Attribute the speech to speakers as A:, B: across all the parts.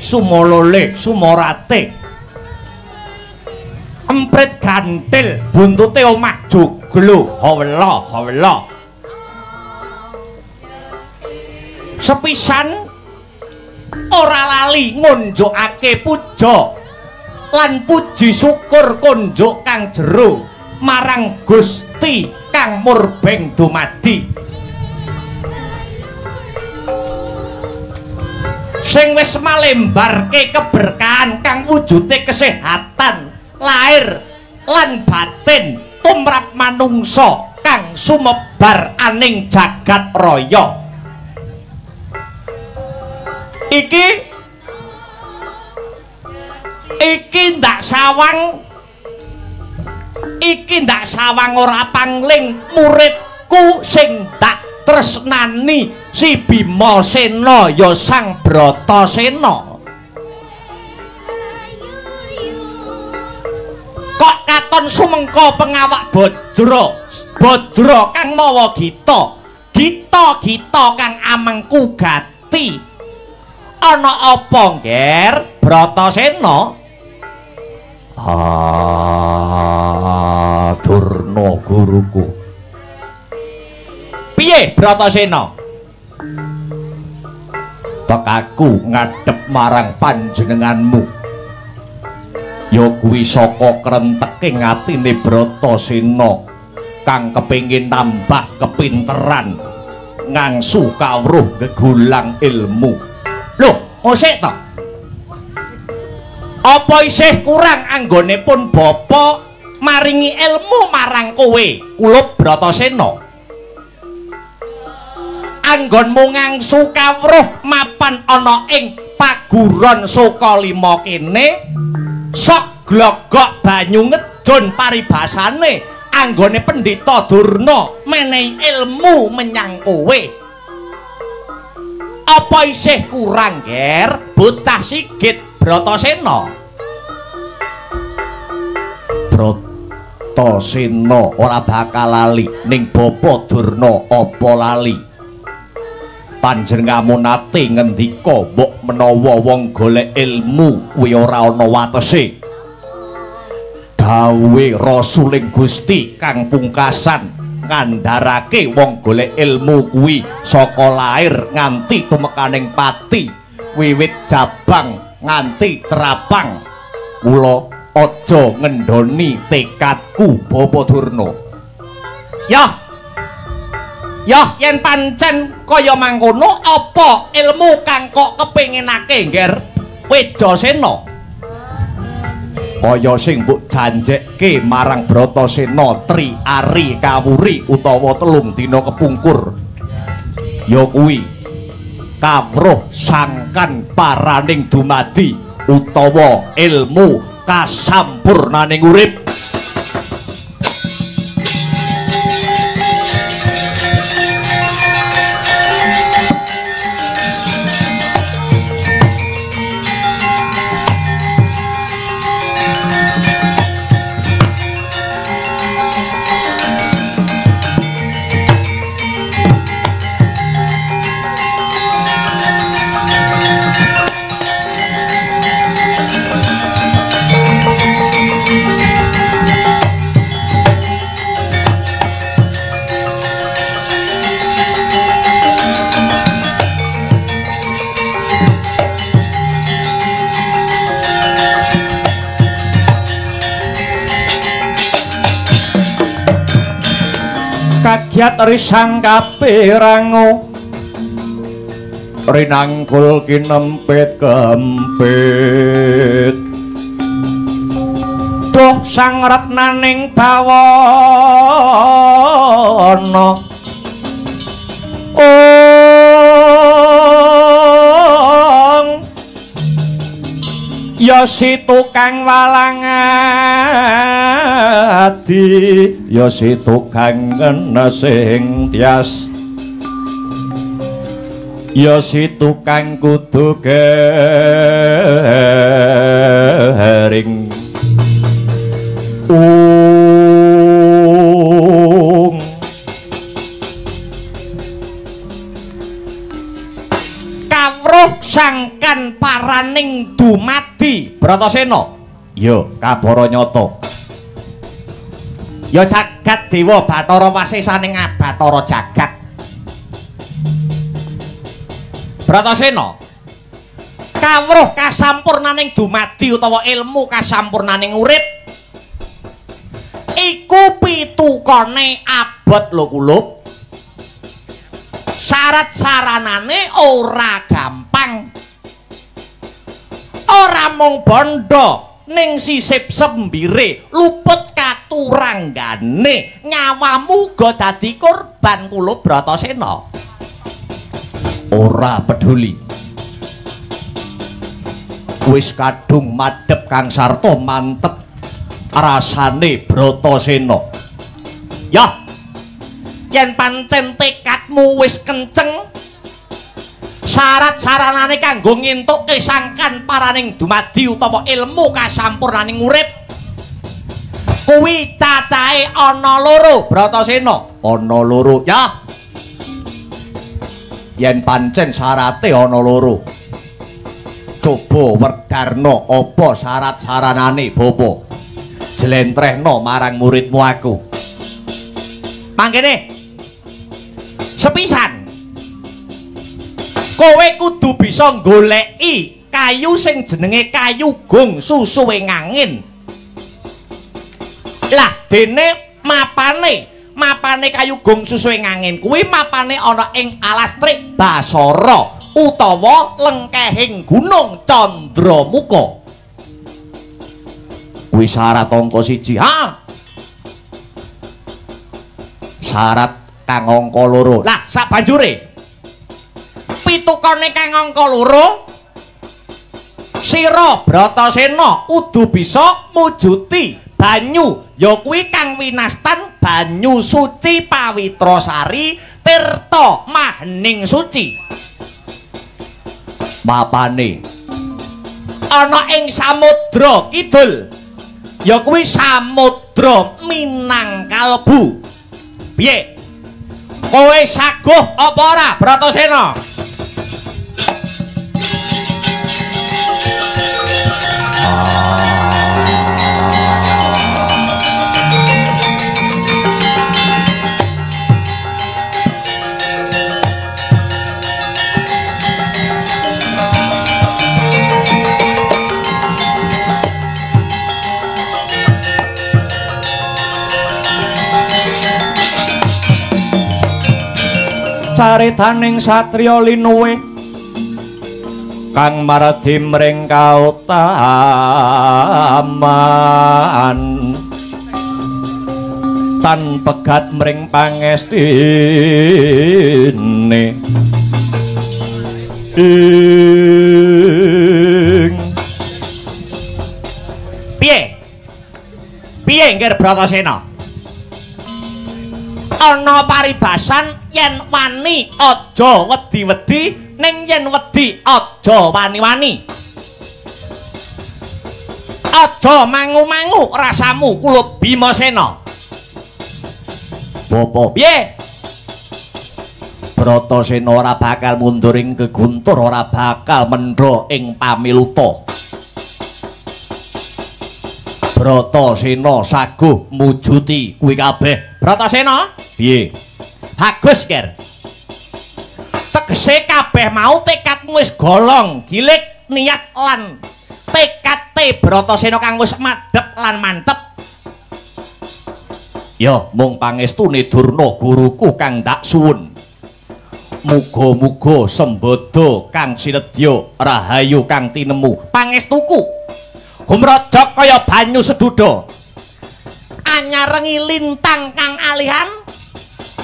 A: Sumolole sumorate emprit gantil buntute omah joglo hawela sepisan ora lali ngunjukake puja lan puji syukur kunjuk kang jero marang Gusti kang murbeng dumadi sing wis malembarke keberkahan kang wujude kesehatan lahir lan batin tumrap manungsa kang sumebar aning jagat raya iki ndak sawang ora pangling muridku sing dak tresnani si Bima Sena ya Sang Bratasena kok katon sumengka pengawak Bajra kang mawa gita kang amengku gati ana apa Nger Bratasena Durna guruku piye Bratasena tekaku ngadhep marang panjenenganmu ya kuwi saka krenteking atine Bratasena kang kepingin tambah kepinteran ngangsu kawruh gegulang ilmu lho osek to apa isih kurang anggonipun Bapa maringi ilmu marang kowe kula Bratasena anggonmu ngangsu kawruh mapan ana ing paguron Sukalima kene sok glogok banyu ngedon paribasane anggone Pendhita Durna menehi ilmu menyang kowe apa isih kurang Nger bocah sigit Bratasena Bratasena ora bakal lali ning Bapa Durna apa lali panjenenganmu nate ngendika mbok menawa wong golek ilmu kuwi ora ana watese gawe rasuling Gusti kang pungkasan ngandharake wong golek ilmu kuwi saka lair nganti tumekaning pati wiwit jabang nganti cerapang kula aja ngendhoni tekadku Bapa Durna Yah yen pancen kaya mangkono apa ilmu kang kok kepinginake Nger Wejasena kaya sing mbok janjekke marang Bratasena tri ari kawuri utawa 3 dina kepungkur ya kuwi kawruh sangkan paraning dumadi utawa ilmu kasampurnaning urip rakyat risang kapirangu rinangkul kinempit kempit duh sang retnaning bawana ya si tukang walang ati ya si tukang kena sing tias ya si tukang kudu garing kawruh sangkan paraning dumadi Bratasena ya kabara nyata ya jagat dewa Bathara Wasesaning Bathara jagat Bratasena kawruh kasampurnaning dumadi utawa ilmu kasampurnaning urip iku pitukane abot lho kulup syarat saranane ora gampang ora mung bondo ning sisip sembire luput katuranggane nyawamu uga dadi korban kulup Bratasena ora peduli wis kadung madhep Kang Sarta mantep rasane Bratasena ya yen pancen tekadmu wis kenceng syarat saranane kanggo ngentuke sangkan paraning dumadi utawa ilmu kasampurnaning urip kuwi cacahe ana loro Bratasena ana loro ya yen pancen syarate ana loro coba werdarna apa syarat saranane Bapa jlentrehna marang muridmu aku mangkene sepisan kowe kudu bisa goleki kayu sing jenenge kayu gong susuwe ngangin lah dene mapane kayu gong susuwe ngangin kuwi mapane ana ing alas trik Basara utawa lengkehing gunung Candramuka kuwi syarat angka 1 syarat kang angka 2 lah sabanjure pitukane kang angka 2 sira Bratasena kudu bisa mujuti banyu ya kuwi kang winastan banyu suci Pawitrasari tirta mahening suci mapane ana ing samudra kidul ya kuwi samudra Minangkalbu piye kowe saguh apa ora Bratasena caritaning satriya linuwe kang maradi mring kautaman tan pegat mring pangestine piye nggih Bratasena ana paribasan yen wani aja wedi-wedi ning yen wedi aja wani-wani aja mangu-mangu rasamu kulup Bimasena Bapa piye Bratasena ora bakal mundur ing keguntur ora bakal mendha ing pamiluta Bratasena saguh mujuti kuwi kabeh Bratasena piye bagus ker tegese kabeh mau tekadmu wis golong gilik niat lan tekad Bratasena kang wis madhep lan mantep Ya mung pangestune Durna guruku kang ndak suwun. Muga-muga sembada kang sinedya rahayu kang tinemu. Pangestuku gumrojok kaya banyu seduda. Anyarengi lintang kang alihan.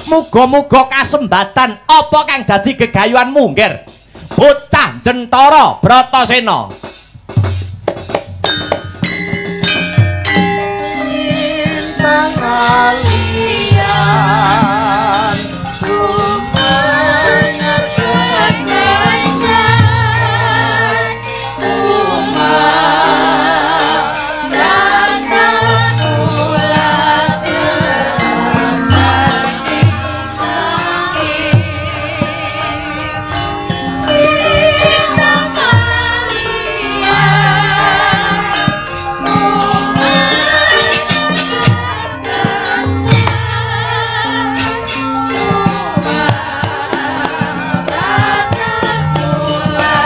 A: Muga-muga kasembatan apa kang dadi gegayuhanmu, Ngger. Bocah Jentara Bratasena. Lintang alihan kumangar kegayuhan kumangar ulat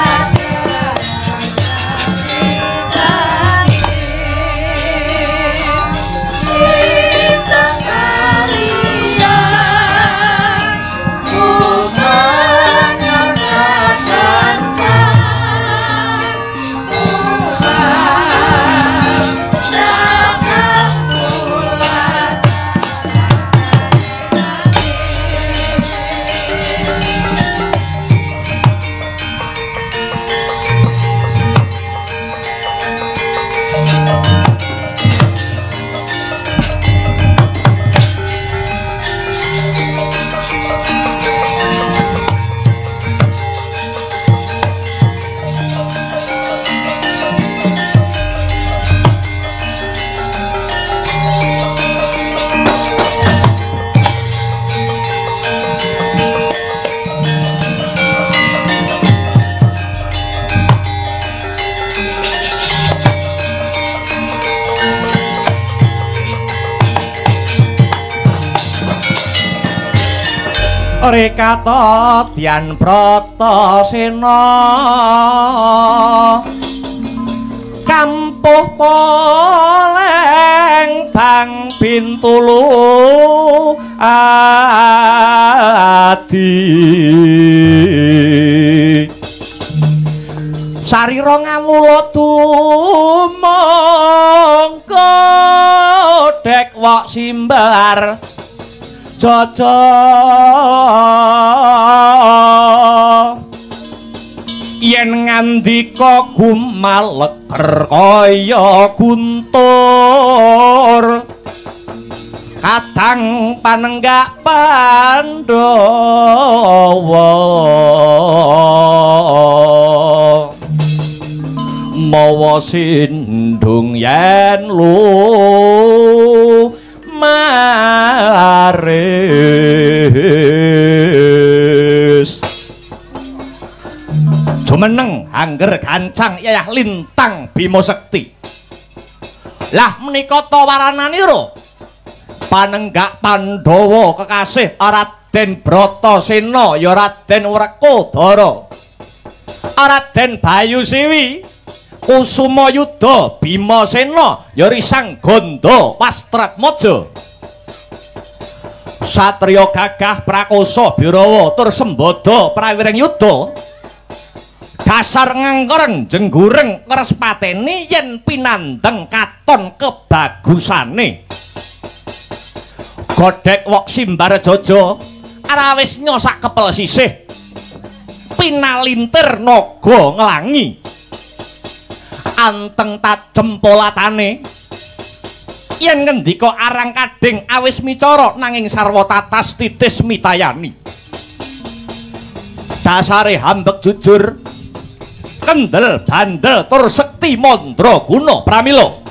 A: rezeki lintang Rekata Dyan Bratasena kampuh poleng bang Bintulu adi sarira ngawula tumangka dek wak simbar Jaja yen ngandika gumaleker kaya guntur kadang panenggak Pandhawa mawa sindung yen maris jumeneng angger gancang Yayah Lintang Bima Sekti. Lah menika ta warananira panenggak Pandhawa kekasih Raden Bratasena ya Raden Wrekodara Raden Bayusiwi Kusuma Yuda Bimasena ya Risang Ganda Wastratmaja satriya gagah prakosa Birawa tur sembada prawiring yuda dasar ngengkereng jenggureng ngrespateni yen pinandeng katon kebagusane godhek wok simbar jaja arawis nyosak kepel sisih pinalintir naga nglangi anteng tajem polatane yen ngendika arang kading awis micara nanging sarwa tatas titis mitayani dasare hambek jujur kendel bandel tur sekti mandraguna pramila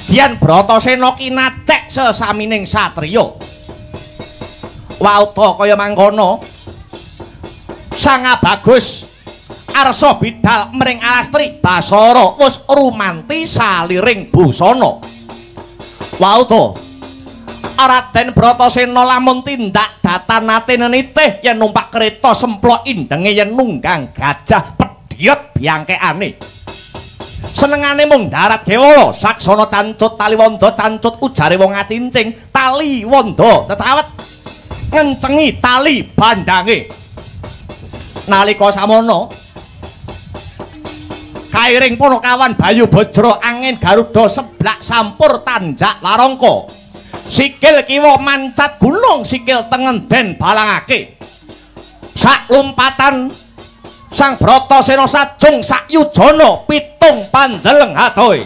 A: Dyan Bratasena kinacek sesamining satriya wauta kaya mangkono sang bagus arsa bidal mring Alastri Basara wis rumanti saliring busana wauta Raden Bratasena lamun tindak datanate nenitih yen numpak kereta semplok indenge yen nunggang gajah pedhiot biangkekane senengane mung darat gewala saksana cancut tali wanda cancut ujare wong acincing tali wanda cecawet ngencengi tali bandange nalika samono kairing Punakawan Bayu Bajra angin Garuda seblak sampur tanjak warangka sikil kiwa mancat gunung sikil tengen den balangake sak lumpatan Sang Bratasena sajung sak yujana pitung pandeleng adoh.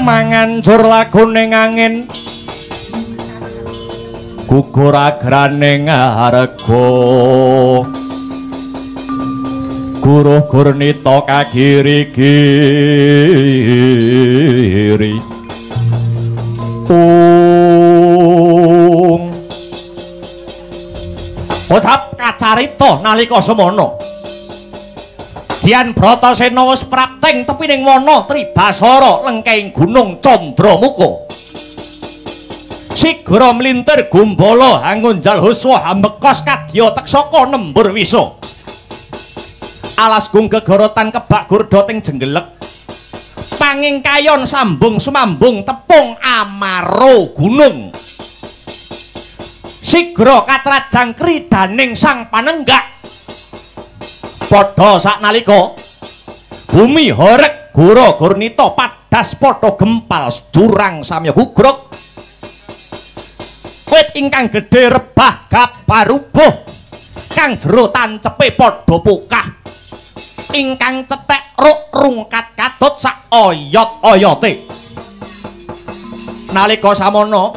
A: Mangancur laguning angin gugur agraning harga guruh gurnita kagiri-giri Ucap kacarita nalika semana Dian Bratasena wis prapting tepining wana Tribasara lengkeng Gunung Candramuka. Sigra mlintir gumbala angunjal huswa hambekos kadya teksaka nembur wisa. Alas gung gegorotan kebak gurda ting jenggelek. Panging kayon sambung sumambung tepung amaro gunung. Sigra katrajang kridaning sang panenggak. Padha saknalika bumi horeg gura gurnita padas padha gempal jurang samya gugruk wit ingkang gedhe rebah gabarubuh kang jero tancepe padha pukah ingkang cethek ruk rungkat kadot sak oyot-oyote nalika samana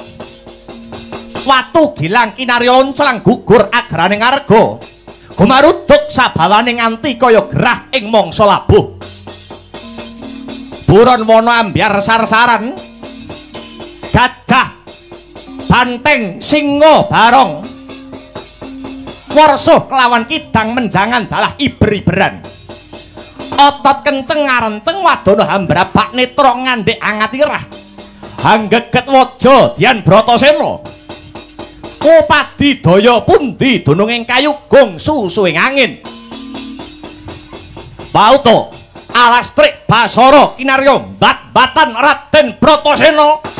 A: watu gilang kinarya onclang gugur agraning arga gumaruduk sabawane nganti kaya gerah ing mangsa labuh buron wana ambyar sar-saran gajah banteng singa barong warsuh kelawan kidang menjangan dalah iber-iberan otot kenceng ngarenceng wadana hambrabak netra ngandhek angat irah hanggeget waja Dian Bratasena upadi daya pundi dununging kayugung susuing angin Pauto alastrik basara kinarya bat-batan Raden Bratasena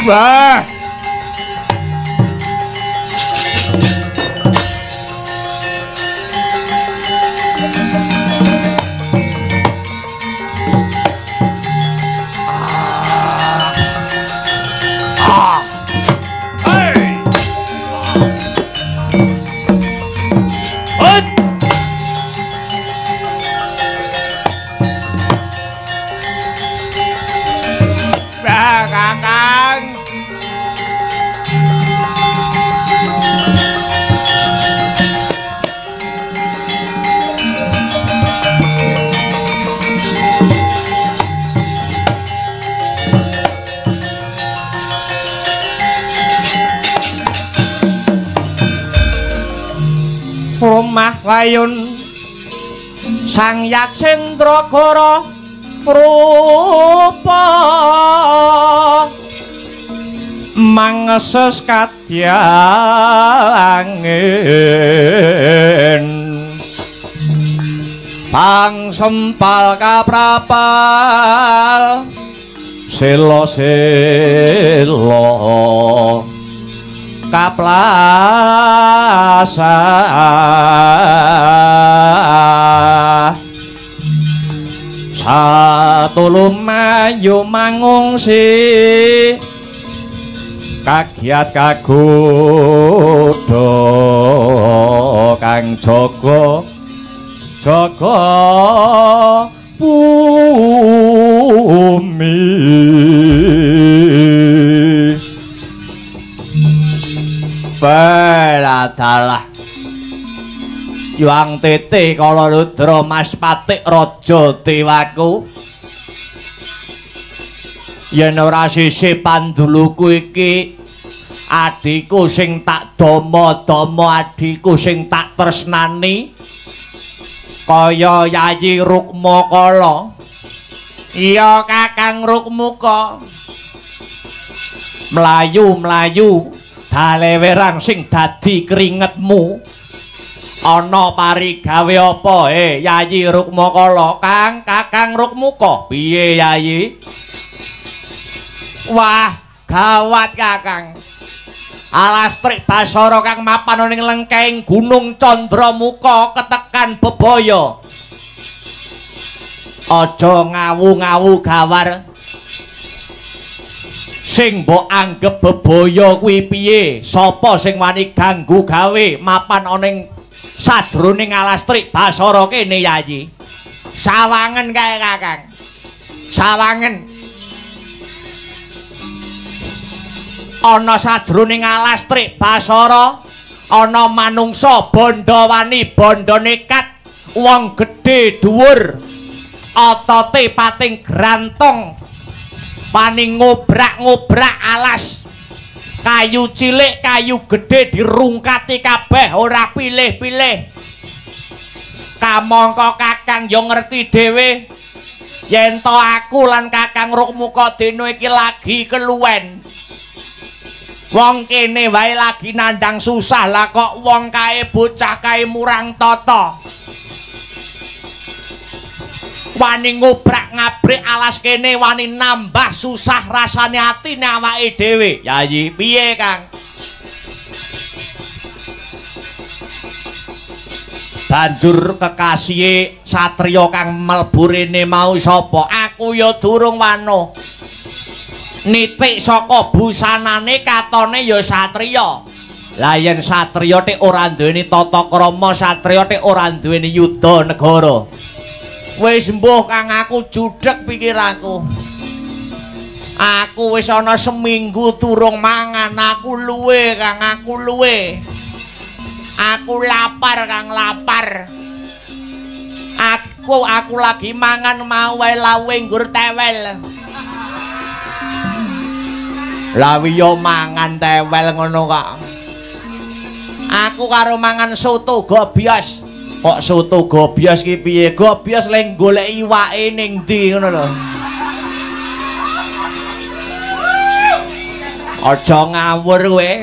B: Wah. Rumah Wayun Sang Yaksendragara rupa mangeses kadyangen pangsempal kaprapal selo-selo kaplasa satulung mayu mangungsi kagiat kagodha kang jaga bumi Beladalah Yuang Titi Kala Rudra Mas Patik Raja Dewaku yen ora sisih panduluku iki adiku sing tak dama-dama adiku sing tak tresnani kaya Yayi Rukmakala iya Kakang Rukmuka mlayu-mlayu daleweran sing dadi keringetmu ana parigawe apa Yayi Rukmakala Kakang Rukmuka piye Yayi wah gawat Kakang Alastrik Basara kang mapan ning lengkeng Gunung Candramuka ketekan bebaya aja ngawu-ngawu gawar sing mbok anggep bebaya kuwi piye sapa sing wani ganggu gawe mapan ning sajroning Alastrik Basara kene Yayi sawangen kae Kakang sawangen ana sajroning Alastrik Basara ana manungsa bondo wani bondo nekat wong gedhe dhuwur otote pating grantong paning ngobrak-ngobrak alas. Kayu cilik, kayu gede dirungkati kabeh ora pilih-pilih. Kamangka Kakang yo ngerti dhewe yen to aku lan Kakang Rukmuka dina iki lagi keluwen. Wong kene wae lagi nandang susah lah kok wong kae bocah kae murang tata. Wani ngobrak-ngabrik alas kene wani nambah susah rasane atine awake dhewe. Yayi, piye Kang? Banjur kekasih satriya kang mlebu rene mau sapa? Aku ya durung wano. Nitik saka busanane katone ya satriya. Lah yen satriya tek ora duweni tata krama, satriya tek ora duweni yuda negara. Wis mbuh Kang aku judhek pikiranku. Aku wis ana seminggu durung mangan, aku luwe Kang, aku luwe. Aku lapar Kang, lapar. Aku lagi mangan mau wae lawe nggur tewel. Lawi yo mangan tewel ngono kok. Aku karo mangan soto gobias. Kok soto gobias ki piye? Gobias lek golek iwake ning ndi ngono lho. Aja ngawur kowe.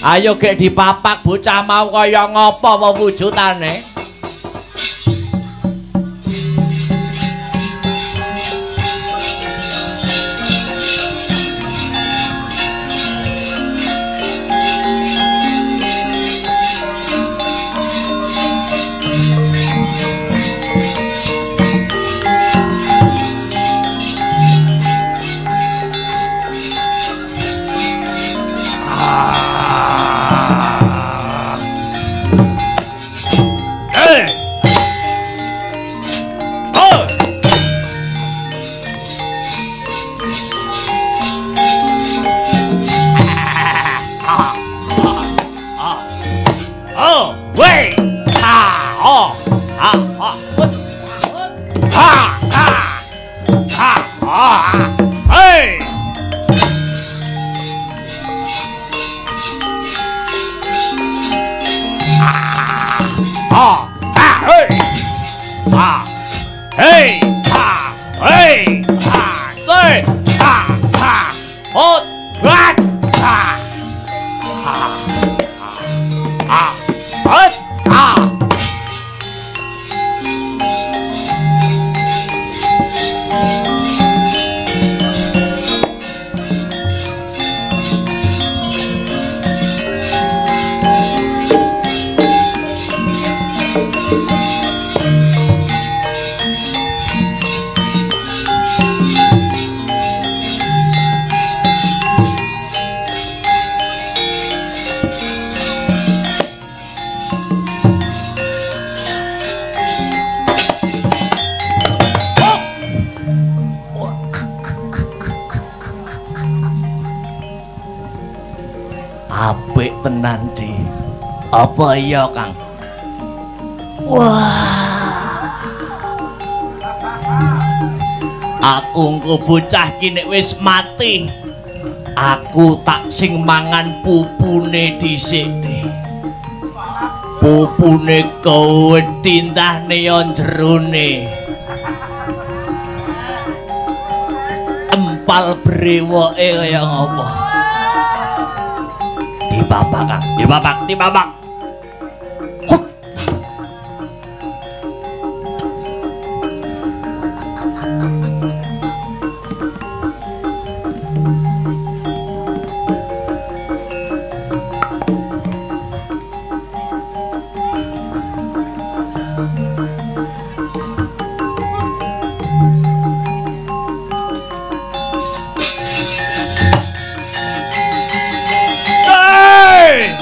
B: Ayo gek dipapak bocah mau kaya ngopo apa wujudane? Tenan di apa iya Kang? Wah, aku engko bocah ki nek wis mati aku tak sing mangan pupune dhisik de. Pupune kewedhintahne yo jerone empal brewoke kaya ngopo. Dibabak Kang, dibabak. Hut. Hey!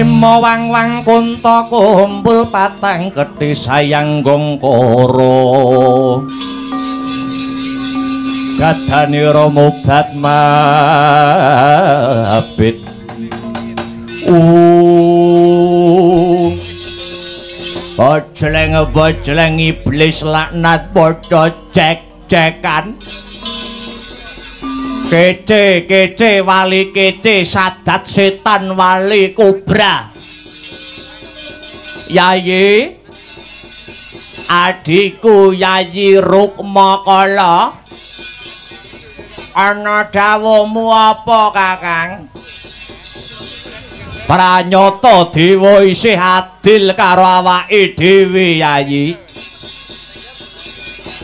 B: Bima wang-wang kunta kumpul patang gedhe sayang gongkara Gadanira mubat mabit Bojleng iblis laknat padha cek-cekan Kece wali kece sadat setan wali kobra Yayi adikku Yayi Rukmakala ana dawuhmu apa Kakang Pranyata dewa isih adil karo awake dhewe Yayi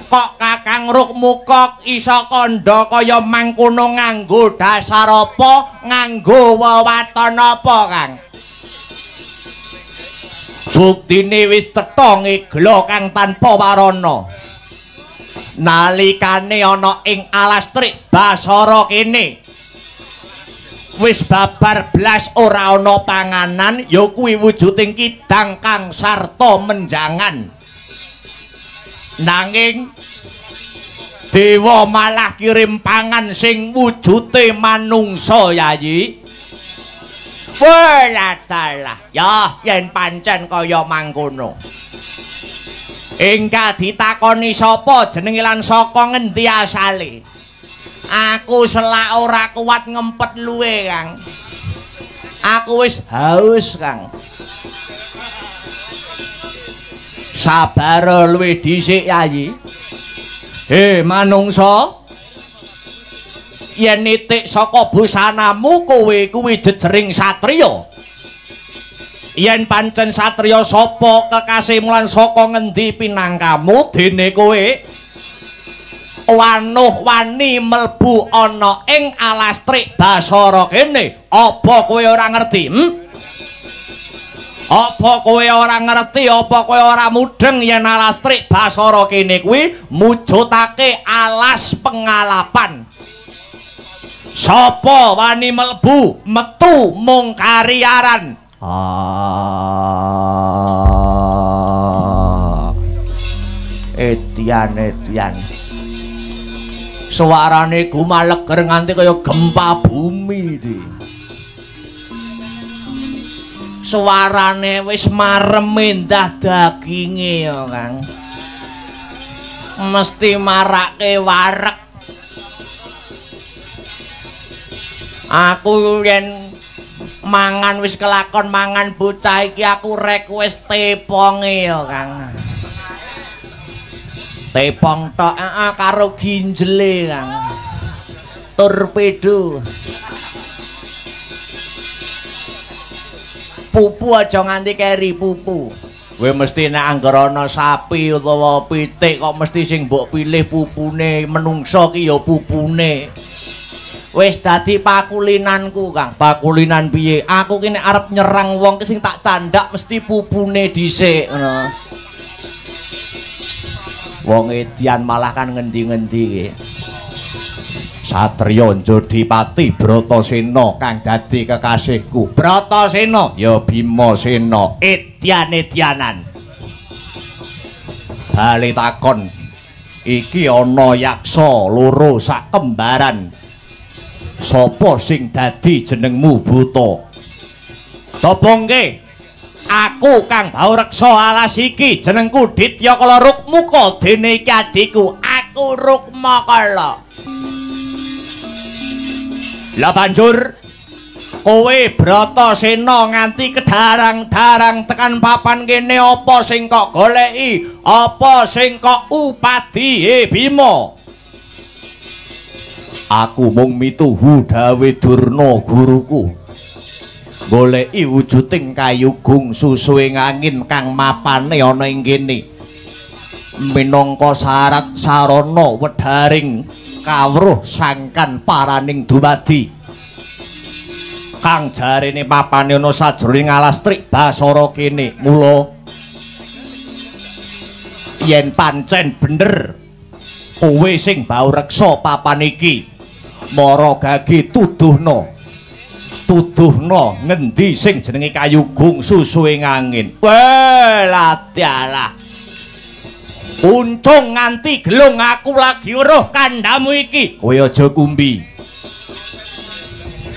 B: Kok Kakang Rukmuka isa kandha kaya mangkono nganggo dasar apa nganggo wewaton apa Kang Buktine wis cetha ngegla Kang tanpa warana Nalikane ana ing alas trik Basara kene wis babar blas ora ana panganan ya kuwi wujuding kidang kang sarta menjangan Nanging dewa malah kirim pangan sing wujute manungsa Yayi. Wala dalah. Ya yen pancen kaya mangkono. Engka ditakoni sapa jenenge lan saka ngendi asale. Aku selak ora kuat ngempet luwe, Kang. Aku wis haus, Kang. Sabar luwih dhisik Yayi. Manungsa yen nitik saka busanamu kowe kuwi jejering satriya. Yen pancen satriya sapa kekasihmu lan saka ngendi pinangkamu dene kowe wanuh wani mlebu ana ing alas trik Basara kene apa kowe ora ngerti? Apa kowe ora ngerti, apa kowe ora mudeng yen alas trik Basara kene kuwi mujudake alas pengalapan. Sapa wani mlebu metu mung kariaran. Etian. Suarane gumaleger nganti kaya gempa bumi iki. Suarane wis marem endah daginge ya Kang. Mesti marake wareg. Aku yen mangan wis kelakon mangan bocah iki aku request teponge ya Kang. Tepong tok karo ginjele Kang. Torpedo. Pupu aja nganti keri pupu. Kowe mesti nek anggere ana sapi utawa pitik kok mesti sing mbok pilih pupune menungsa ki ya pupune. Wis dadi pakulinanku Kang. Pakulinan piye? Aku ki nek arep nyerang wong ki sing tak candak mesti pupune dhisik ngono. Wong edian malah kan ngendi-ngendi ki. Satriya Jodipati Bratasena kang dadi kekasihku. Bratasena ya Bimasena edian-edianan. Bali takon. Iki ana yaksa loro sak kembaran. Sapa sing dadi jenengmu Buta? Sapa nggih? Aku Kang Baureksa alas iki jenengku Ditya Kala Rukmuka dene iki adikku. Aku Rukmakala. Lah banjur kowe Bratasena nganti kedarang-darang tekan papan kene apa sing kok goleki? Apa sing kok upadihe Bima? Aku mung mituhu dawe Durna guruku. Goleki wujuding kayugung susuing angin kang mapane ana ing kene. Minangka syarat sarana wedharing kawruh sangkan paraning dumadi. Kang jarene papane ana sajroning alas trik Basara kene. Mula yen pancen bener kowe sing Baureksa papan iki, mara gage tuduhna. tuduhno ngendi sing jenenge Kayugung susuhe angin. Weh, latialah. Uncung nganti gelung aku lagi weruh kandhamu iki. Kowe aja kumbi.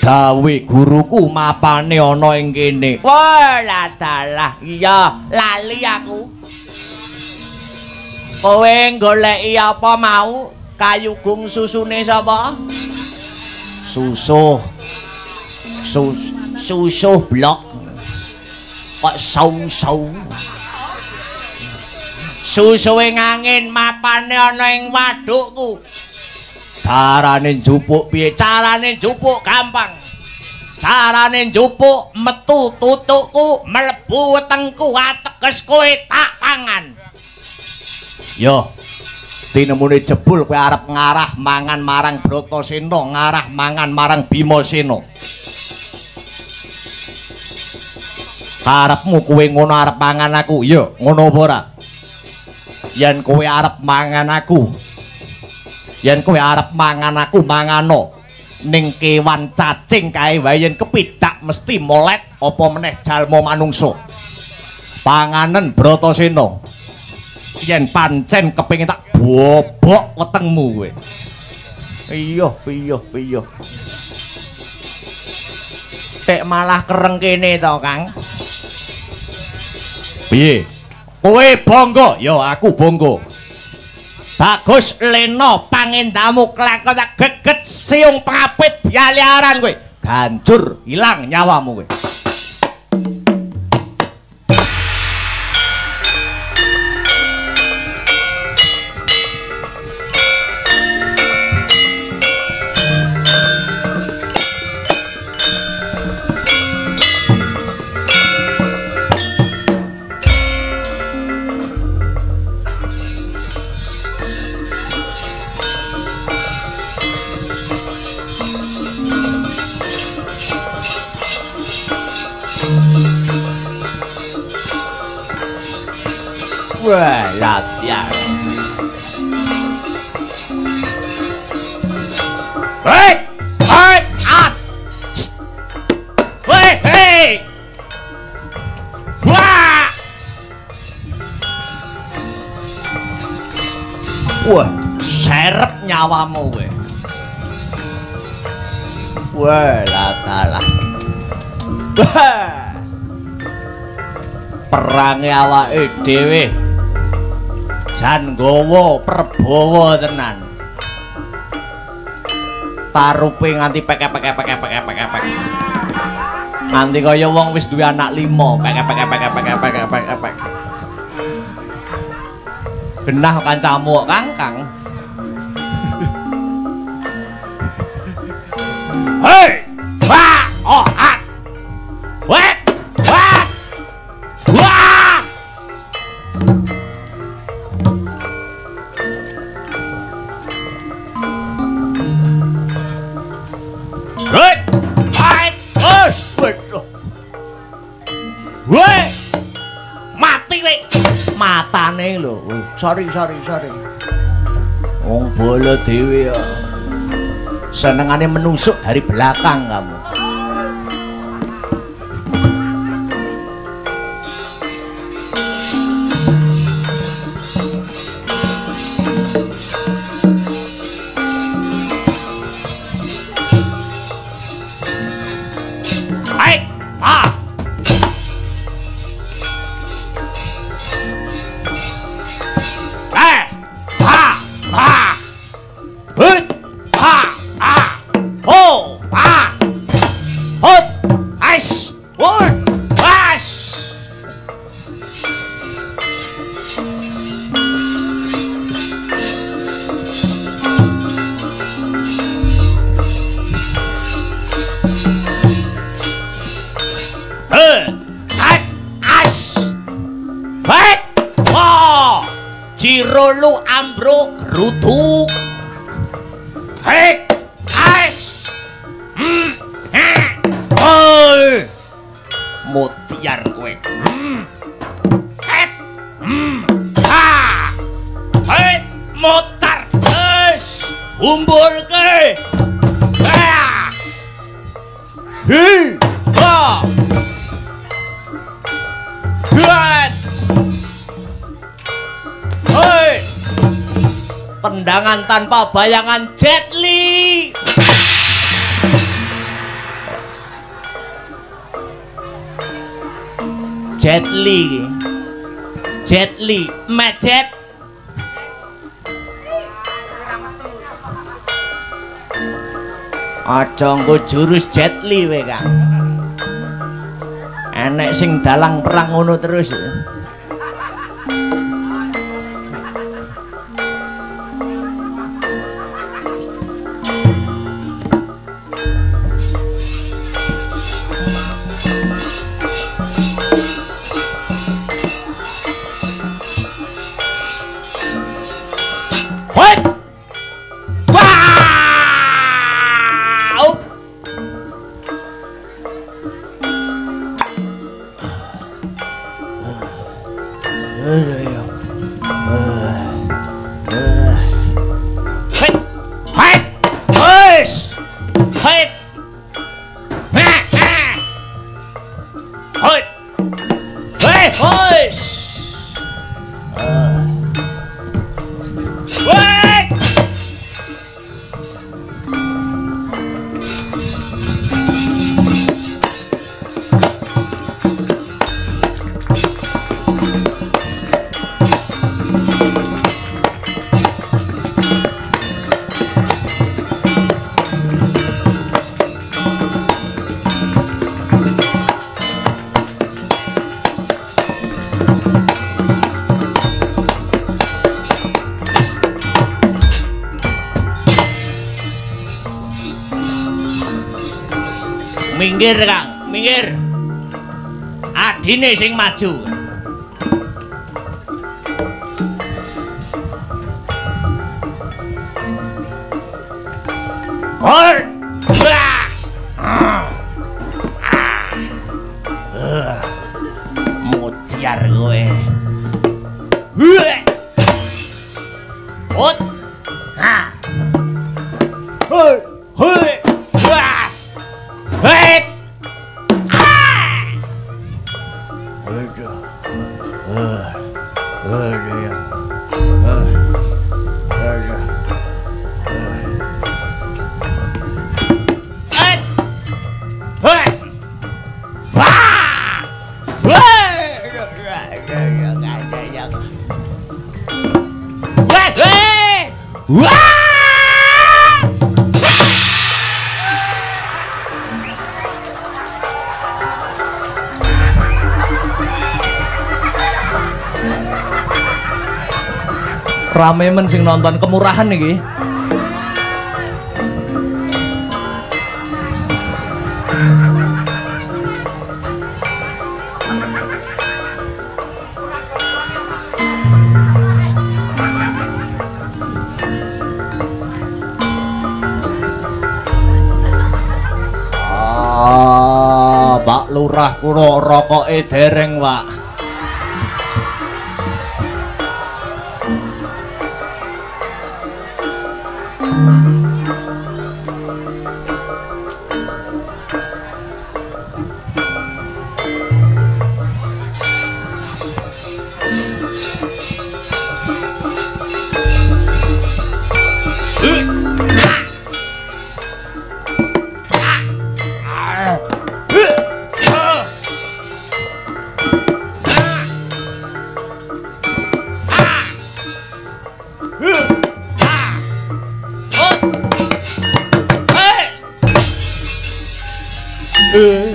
B: Dawe guruku mapane ana ing kene. Wah, ladalah. Iya, lali aku. Kowe goleki apa mau? Kayugung susune sapa? Susuh blok. Kok sau-sau. Susuhe angin mapane ana ing wadukku. Carane njupuk piye? Carane njupuk gampang. Carane njupuk metu tutukku, mlebu wetengku, ateges kowe tak pangan. Yo, tinemune jebul kowe arep ngarah mangan marang Bratasena, ngarah mangan marang Bimasena. Karepmu kowe ngono arep mangan aku, yo ngono apa ora? Yen kowe arep mangan aku, mangano ning kewan cacing kae wae yen kepidak mesti molet apa meneh jalma manungsa. Panganen Bratasena. Yen pancen kepengin tak bobok wetengmu kowe. Iya. Tek malah kereng kene to, Kang. Piye? Kowe bangga, ya aku bangga. Bagus lena pangendamu kelakon tak geget siung pengapit bialiaran kowe. Ganjur ilang nyawamu kowe. Wah, latihan. Hei! Wah! Wah, seret nyawamu kowe. Wah, latalah. Wah! Perange awake dhewe. Jan nggawa Prabawa tenan. Tarupe nganti pek. Nganti kaya wong wis duwe anak 5, pek. Genah kancamu Kang. Hei! Wah! Oh, at! Wek! Wah! Wah! Hei! Hai! Us! Waduh! Weh! Mati nek matane lho. Sorry. Wong bola dhewe ya. Senengane menusuk dari belakang kamu. Cirolu ambruk gerutuk. Hek, ais. Oi. Mutiar kowe. Hek. Ha. Hek, motar. Wes. Umbulke. Hi. Ha. Huat. Hei. Tendangan tanpa bayangan Jet Li. Jet Li. Jet Li, Majet. Aja nggo jurus Jet Li we, Kang. Enek sing dalang perang ngono terus. Hoi! Wow! Minggir, Kang, minggir. Adine sing maju. Hor. Mutiar kowe. Hot. Ha. Hoi, hoi. Hei! Rame men sing nonton kemurahan iki. Pak Lurah kula rokoke dereng, Pak. Yeah.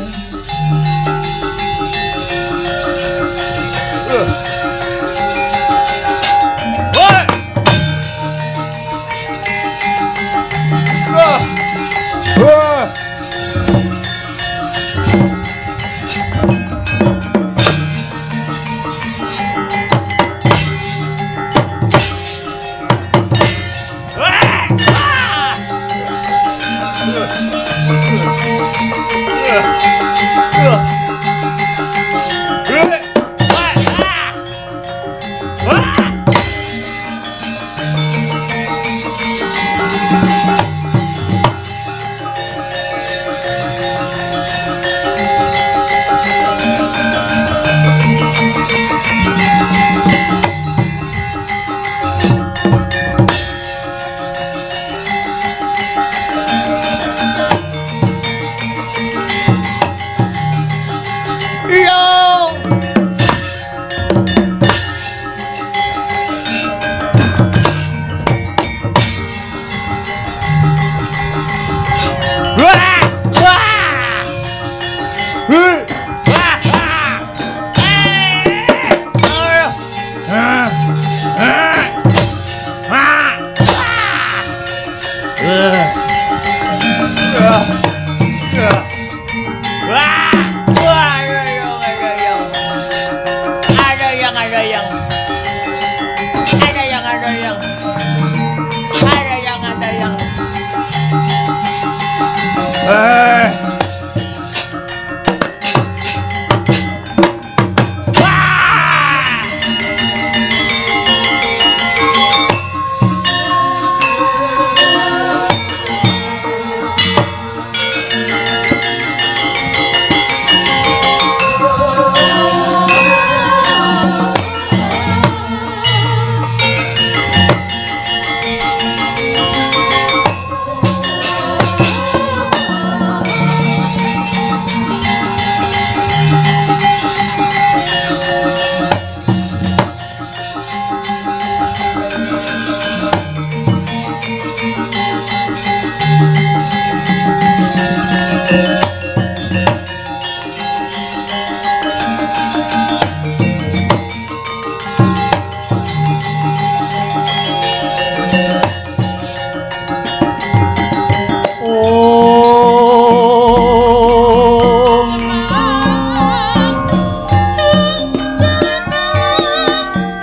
A: ada yang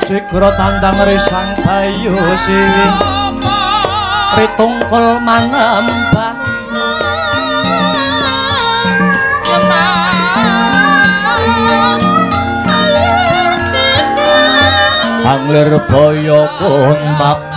A: Segera tandang risang bayu siwi ritungkul manembah anglir boyo kuntap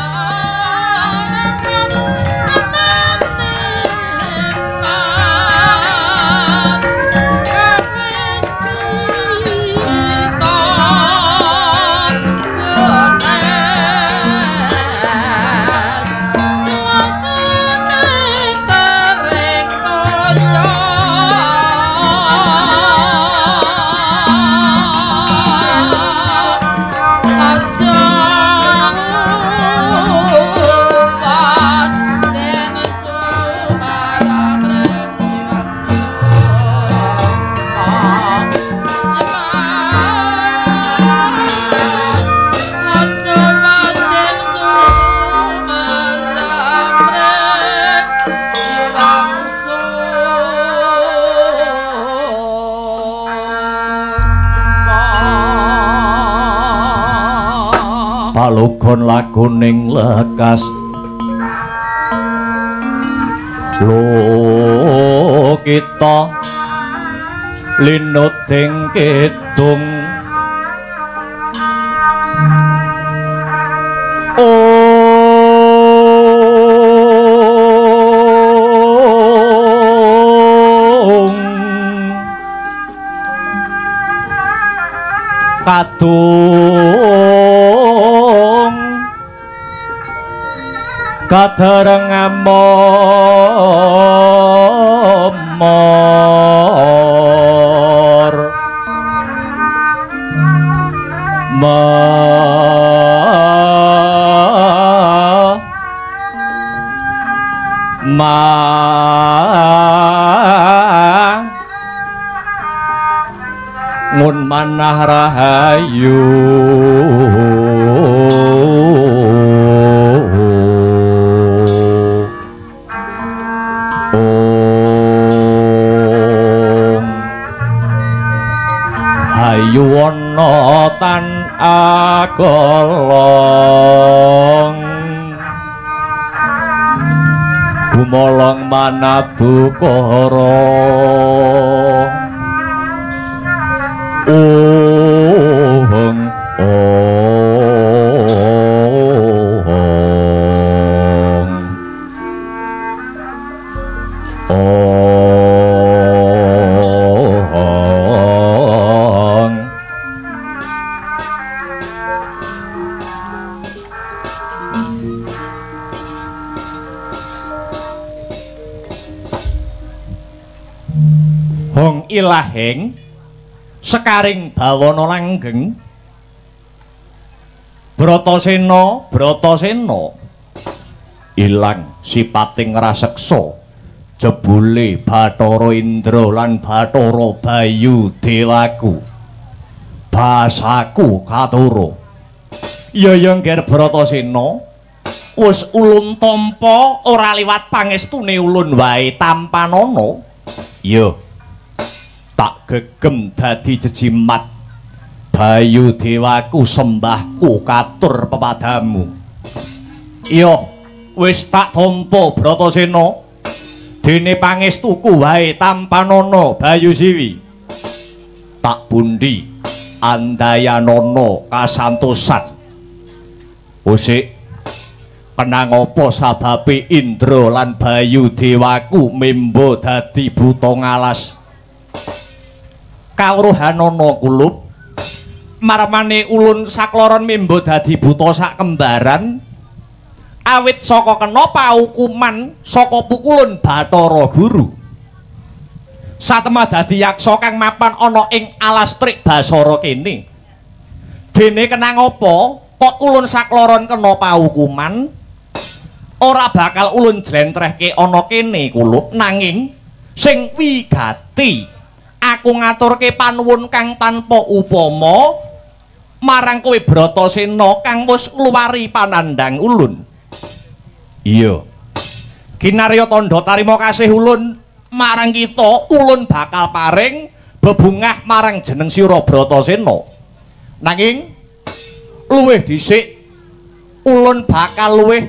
A: palugon laguning lekas lo kita linuting kidung kadung kadereng amor ngun manah rahayu hayu ana tan agolong gumolong manadukara hong ilahing sekaring bawana langgeng Bratasena ilang sipating raseksa jebule Bathara Indra lan Bathara Bayu Dewaku basaku katoro ya ngger Bratasena wis ulun tampa ora liwat pangestune ulun wae tampanana ya tak gegem dadi jejimat Bayu Dewaku sembahku katur pepadamu
B: Iya, wis tak tampa Bratasena. Dene pangestuku wae tampanana Bayu Siwi. Tak bundi andayanana kasantosan. Usik kenang apa sababe Indra lan Bayu Dewaku memba dadi buta ngalas. Kawruhanana kulup marmane ulun sakloron memba dadi buta sak kembaran. Awit saka kena paukuman saka pukulun Bathara Guru. Satemah dadi yaksa kang mapan ana ing alastrik Basara kene. Dene kenang apa kok ulun sakloron kena paukuman ora bakal ulun jlentrehke ana kene kulup nanging sing wigati aku ngaturke panuwun kang tanpa upama marang kowe Bratasena kang wis ngluwari panandhang ulun. Iya. Kinarya tandha tarima kasih ulun marang kita, ulun bakal paring bebungah marang jeneng sira Bratasena. Nanging luwih dhisik ulun bakal luwih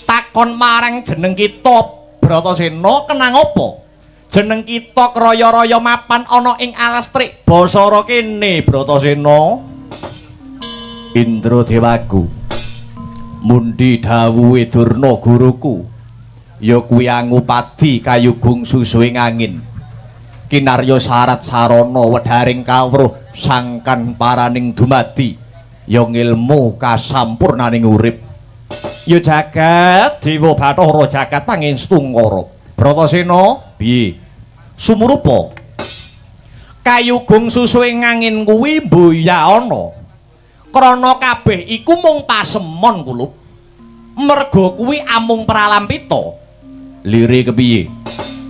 B: takon marang jeneng kita Bratasena kenang apa? Jeneng kita kraya-raya mapan ana ing alastrik Basara kene Bratasena. Indra Dewaku. Mundi dawuhe Durna guruku ya kuwi angupadi kayugung susuing angin kinarya sarat sarana wedharing kawruh sangkan paraning dumadi ya ngilmu kasampurnaning urip ya jagat dewa Bathara jagat pangestu ngara Bratasena piye sumurupa kayugung susuing angin kuwi mboya ana krana kabeh iku mung pasemon kulup merga kuwi amung pralampita lire kepiye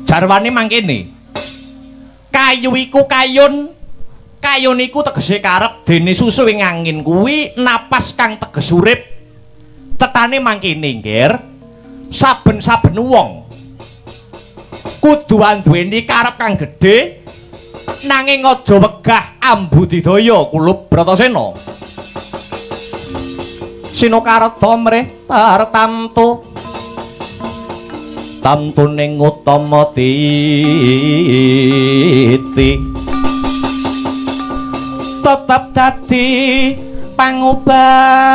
B: jarwane mangkene kayu iku kayun iku tegese karep dene susu ing angin kuwi napas kang teges urip tetane mangkene ngger saben-saben wong kudu anduweni karep kang gedhe nanging aja wegah ambudidaya kulup Bratasena. Sinokarta mrih tartamtu tamtuning utama titi tetep dadi pangubaning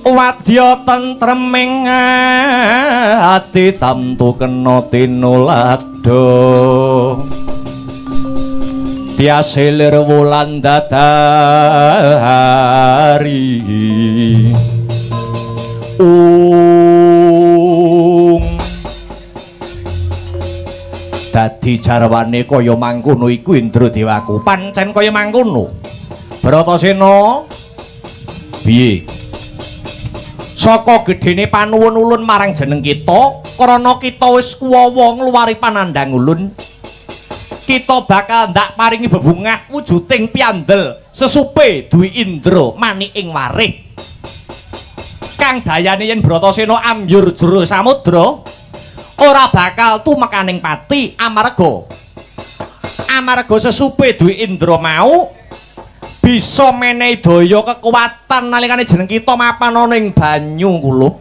B: wadya tentreming ati tamtu kena tinulada tiasilir wulan dadari dadi jarwane kaya mangkono iku Indra Dewaku pancen kaya mangkono Bratasena piye saka gedene panuwun ulun marang jeneng kita krana kita wis kuwawa ngluwari panandhang ulun kita bakal ndak paringi bebungah wujuding piandel sesupe Dwi Indra mani ing warih kang dayane yen Bratasena ambyur jero samudra ora bakal tumekaning pati amarga sesupe Dwi Indra mau bisa menehi daya kekuatan nalikane jeneng kita mapan ana ing banyu kulup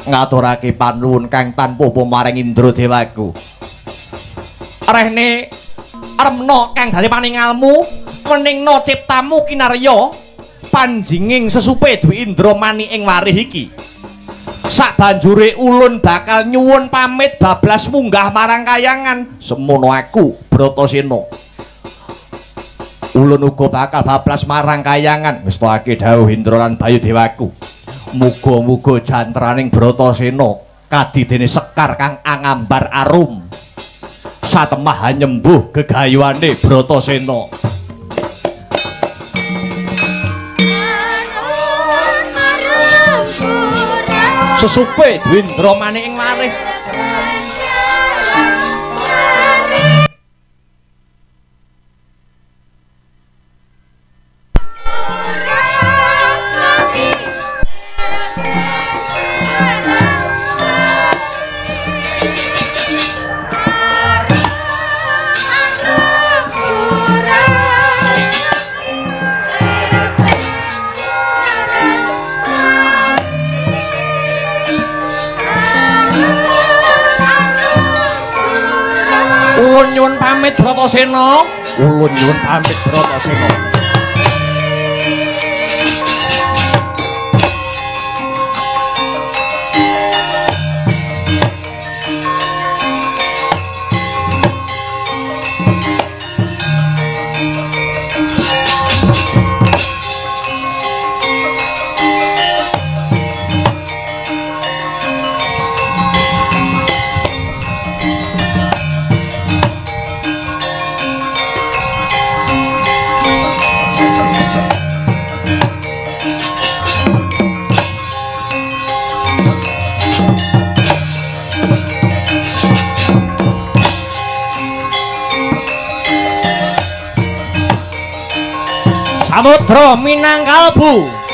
B: ngaturake panuwun kang tanpa maring Indra Dewaku rehne remna kang dadi paningalmu meningna ciptamu kinarya panjinging sesupe Dwi Indra mani ing warih iki sabanjure ulun bakal nyuwun pamit bablas munggah marang kayangan semono aku Bratasena ulun uga bakal bablas marang kayangan ngestokake dawuh Indra lan Bayu Dewaku muga-muga jantraning Bratasena kadidene sekar kang angambar arum satemah nyembuh gegayuane Bratasena sesupe Dwi Indra mani ing warih nyuwun pamit Bratasena. Ulun nyuwun pamit Bratasena. Samudra Minangkalbu.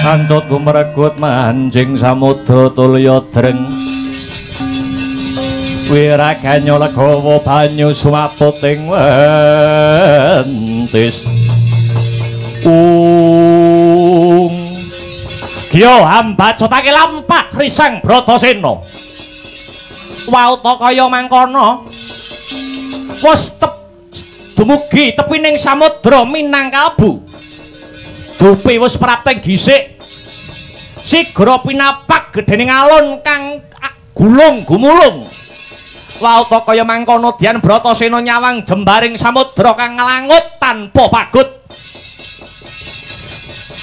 B: Kancut gumregut manjing samudra tulya dreng wiraganya legawa banyu sumaput ing wentis Gya hambacotake lampak risang Bratasena wauta kaya mangkono wis dumugi tepining samudra Minangkalbu dupi wis prapteng gisik sigra pinapak gedhening alun kang gulung gumulung wauta kaya mangkono Dian Bratasena nyawang jembaring samudra kang nglangut tanpa pagut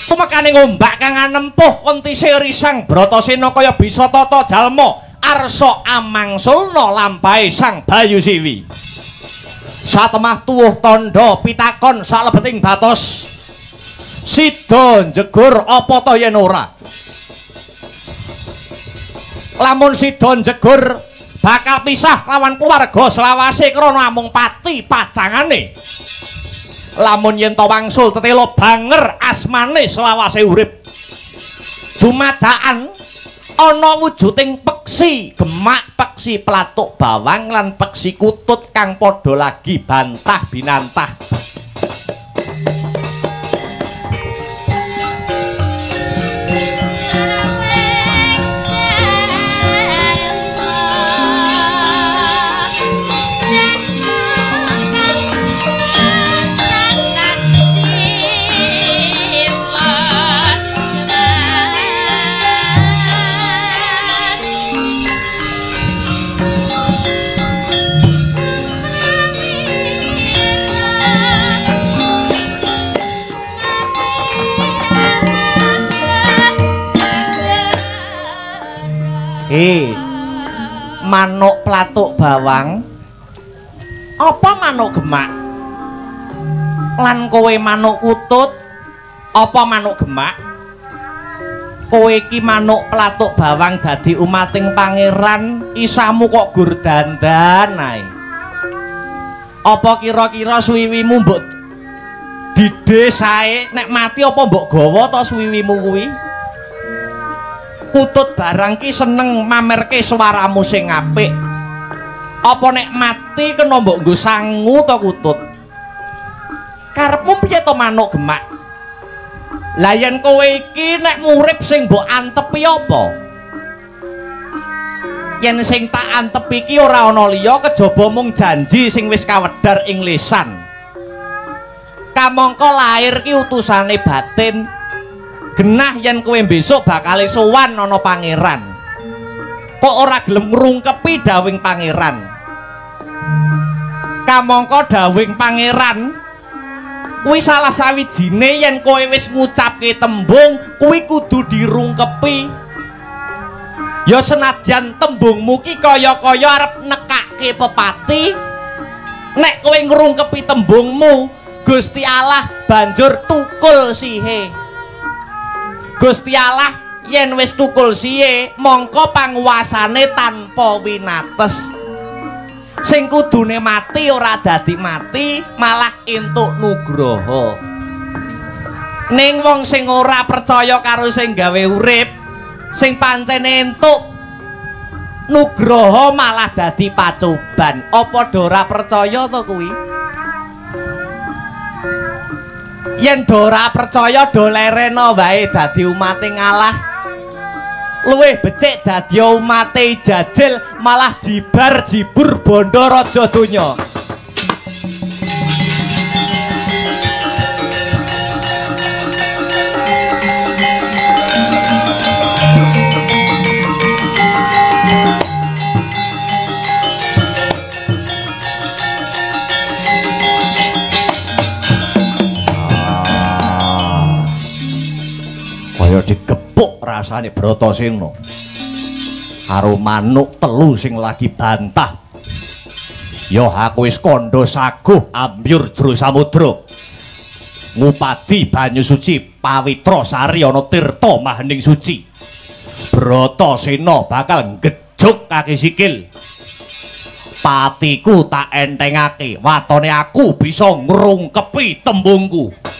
B: tumekaning ombak kang anempuh wentise risang Bratasena kaya bisa tata jalma arsa amangsulna lampahe sang Bayu Siwi satemah tuwuh tandha pitakon salebeting batos sida njegur apa to yen ora lamun sida njegur bakal pisah lawan keluarga selawase krana amung pati pacangane lamun yen to wangsul tetela banger asmane selawase urip dumadakan ana wujuding peksi gemak peksi platuk bawang lan peksi kutut kang padha lagi bantah binantah manuk platuk bawang apa manuk gemak lan kowe manuk kutut apa manuk gemak kowe iki manuk platuk bawang dadi umating pangeran isamu kok gur dandan ae apa kira-kira suwiwimu mbok didhe sae nek mati apa mbok gawa ta suwiwimu kuwi kutut barang ki seneng mamerke swaramu sing apik apa nek mati kena mbok nggo sangu to kutut karepmu piye to manuk gemak lah yen kowe iki nek ngurip sing mbok antepi apa yen sing tak antepi iki ora ana liya kejaba mung janji sing wis kawedhar ing lisan kamangka lair ki utusane batin genah yen kowe besok bakal sowan ana pangeran kok ora gelem ngrungkepi dawing pangeran kamangka dawing pangeran kuwi salah sawijine yen kowe wis ngucapke tembung kuwi kudu dirungkepi ya senadyan tembungmu ki kaya-kaya arep nekake pepati nek kowe ngrungkepi tembungmu Gusti Allah banjur tukul sihe Gusti Allah
A: yen wis tukul siye mongko panguwasane tanpa winates. Sing kudune mati ora dadi mati, malah entuk nugraha. Ning wong sing ora percaya karo sing gawe urip, sing pancene entuk nugraha malah dadi pacoban. Apa do ora percaya to kuwi? Yen do ora percaya do lerena wae dadi umate ngalah. Luwih becik dadi umate jajil malah jibar jibur bondo raja donya. Kaya digepuk rasane Bratasena karo manuk telu sing lagi bantah. Ya aku wis kandha saguh ambyur jero samudra ngupadi banyu suci Pawitra Sari ana tirta mahening suci. Bratasena bakal ngejuk kaki sikil. Patiku tak entengake, watone aku bisa ngrungkepi tembungku.